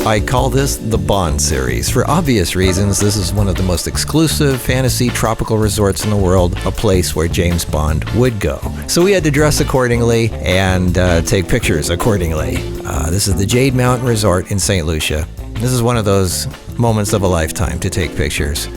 I call this the Bond series. For obvious reasons, this is one of the most exclusive fantasy tropical resorts in the world, a place where James Bond would go. So we had to dress accordingly and take pictures accordingly. This is the Jade Mountain Resort in St. Lucia. This is one of those moments of a lifetime to take pictures.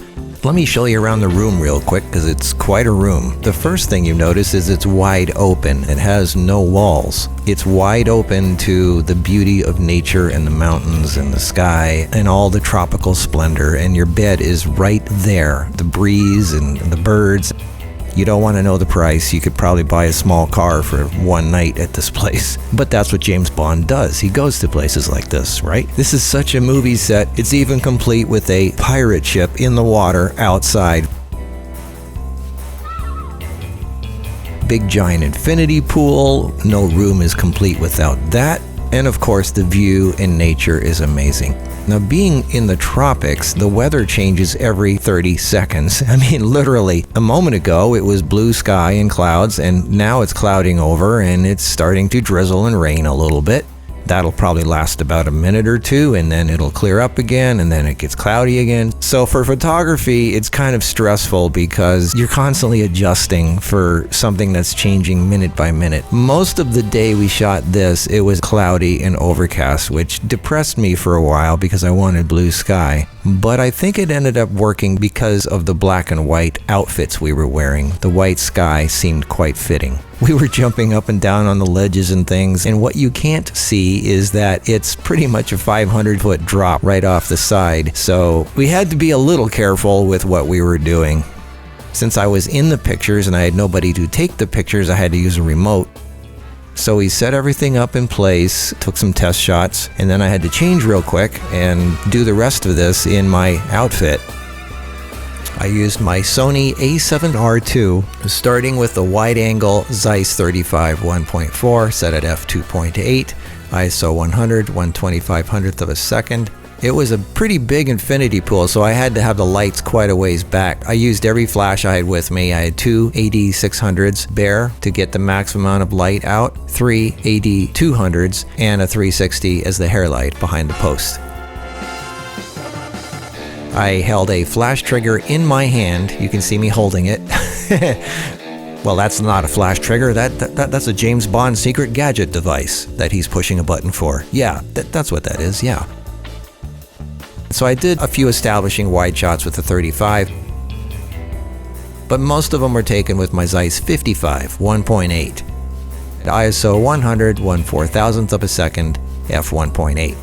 Let me show you around the room real quick because it's quite a room. The first thing you notice is it's wide open. It has no walls. It's wide open to the beauty of nature and the mountains and the sky and all the tropical splendor, and your bed is right there. The breeze and the birds. You don't want to know the price. You could probably buy a small car for one night at this place. But that's what James Bond does. He goes to places like this, right? This is such a movie set. It's even complete with a pirate ship in the water outside. Big giant infinity pool. No room is complete without that. And of course, the view in nature is amazing. Now, being in the tropics, the weather changes every 30 seconds. I mean, literally, a moment ago, it was blue sky and clouds, and now it's clouding over, and it's starting to drizzle and rain a little bit. That'll probably last about a minute or two, and then it'll clear up again, and then it gets cloudy again. So for photography, it's kind of stressful because you're constantly adjusting for something that's changing minute by minute. Most of the day we shot this, it was cloudy and overcast, which depressed me for a while because I wanted blue sky. But I think it ended up working because of the black and white outfits we were wearing. The white sky seemed quite fitting. We were jumping up and down on the ledges and things, and what you can't see is that it's pretty much a 500-foot drop right off the side, so we had to be a little careful with what we were doing. Since I was in the pictures and I had nobody to take the pictures, I had to use a remote. So we set everything up in place, took some test shots, and then I had to change real quick and do the rest of this in my outfit. I used my Sony A7R II, starting with the wide-angle Zeiss 35 1.4 set at f2.8, ISO 100, 1/2500th of a second. It was a pretty big infinity pool, so I had to have the lights quite a ways back. I used every flash I had with me. I had two AD600s bare to get the maximum amount of light out, three AD200s, and a 360 as the hair light behind the post. I held a flash trigger in my hand. You can see me holding it. Well, that's not a flash trigger. That's a James Bond secret gadget device that he's pushing a button for. Yeah, that's what that is, yeah. So I did a few establishing wide shots with the 35, but most of them were taken with my Zeiss 55 1.8. ISO 100, 1/4000th of a second, f1.8.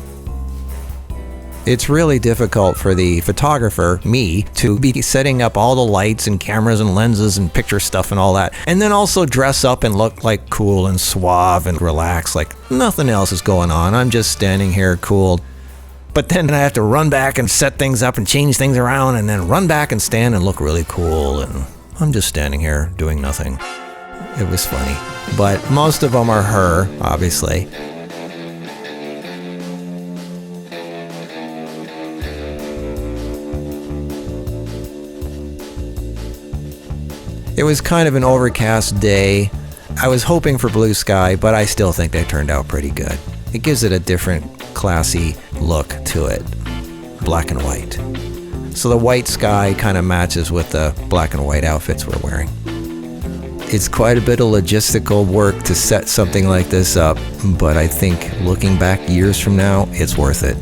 It's really difficult for the photographer, me, to be setting up all the lights and cameras and lenses and picture stuff and all that, and then also dress up and look like cool and suave and relaxed, like nothing else is going on. I'm just standing here cool. But then I have to run back and set things up and change things around and then run back and stand and look really cool, and I'm just standing here doing nothing. It was funny. But most of them are her, obviously. It was kind of an overcast day. I was hoping for blue sky, but I still think they turned out pretty good. It gives it a different, classy look to it. Black and white. So the white sky kind of matches with the black and white outfits we're wearing. It's quite a bit of logistical work to set something like this up, but I think looking back years from now, it's worth it.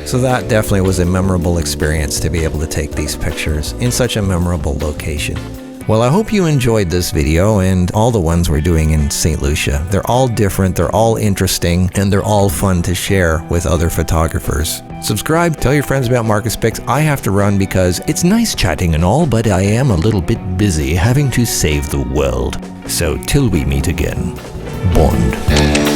So that definitely was a memorable experience to be able to take these pictures in such a memorable location. Well, I hope you enjoyed this video and all the ones we're doing in St. Lucia. They're all different, they're all interesting, and they're all fun to share with other photographers. Subscribe, tell your friends about Marcus Pics. I have to run because it's nice chatting and all, but I am a little bit busy having to save the world. So till we meet again, Bond.